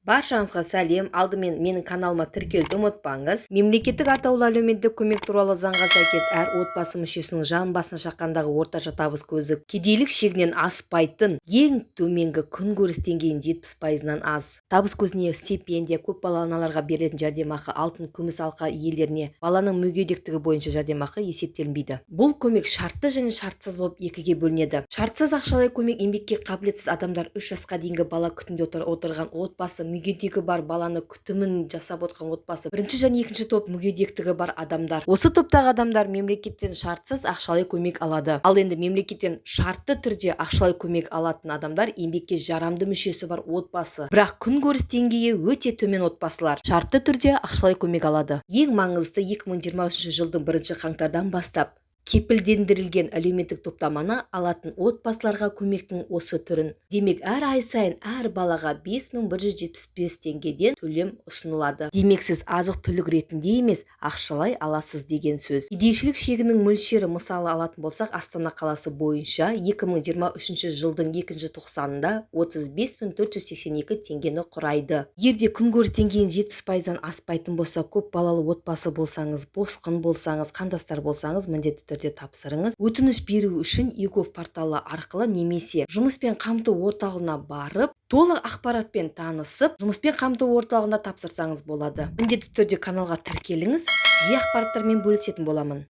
Баршаңызға сәлем. Алдымен менің каналыма тіркелуді ұмытпаңыз. Мемлекеттік атаулы әлеуметтік көмек туралы заңға сәйкес әр отбасы мүшесінің жан басына шаққандағы орташа табыс көзі кедейлік шегінен аспайтын ең төменгі күнкөріс деңгейінің 70%-нан аз. Табыс көзіне стипендия, көпбалалы аналарға берілетін жәрдемақы, алтын, күміс алқа иелеріне баланың мүгедектігі бойынша жәрдемақы есептелінбейді. Бұл көмек шартты және шартсыз болып екіге бөлінеді. Шартсыз ақшалай көмек еңбекке қабілетсіз адамдар, 3 жасқа дейінгі бала күтімінде отырған отбасы, мүгедегі бар баланы күтімін жасап отырған отбасы, бірінші және екінші топ мүгедектігі бар адамдар. Осы топтағы адамдар мемлекеттен шартсыз ақшалай көмек алады. Ал енді мемлекеттен шартты түрде ақшалай көмек алатын адамдар еңбекке жарамды мүшесі бар отбасы, бірақ күнкөріс деңгейі өте төмен отбасылар шартты түрде ақшалай көмек алады. Ең маңыздысы 2023 жылдың 1 қаңтардан бастап кепілдендірілген әлеуметтік топтаманы алатын отбасыларға көмектің осы түрін. Демек, әр ай сайын әр балаға 5175 теңгеден төлем ұсынылады. Демек, сіз азық-түлік ретінде емес, ақшалай аласыз деген сөз. Кедейшілік шегінің мөлшері мысалы алатын болсақ, Астана қаласы бойынша 2023 жылдың 2 тоқсанында 35482 теңгені құрайды. Егерде күнкөріс деңгейін 70%-нан аспайтын болса, көп балалы отбасы болсаңыз, босқын болсаңыз, қандастар болсаңыз, міндетті түрде тапсырыңыз. Өтініш беру үшін YouGov порталы арқылы немесе жұмыспен қамту орталығына барып, толық ақпаратпен танысып, жұмыспен қамту орталығында тапсырсаңыз болады. Міндетті түрде каналға тіркеліңіз, жиі ақпараттармен бөлісетін боламын.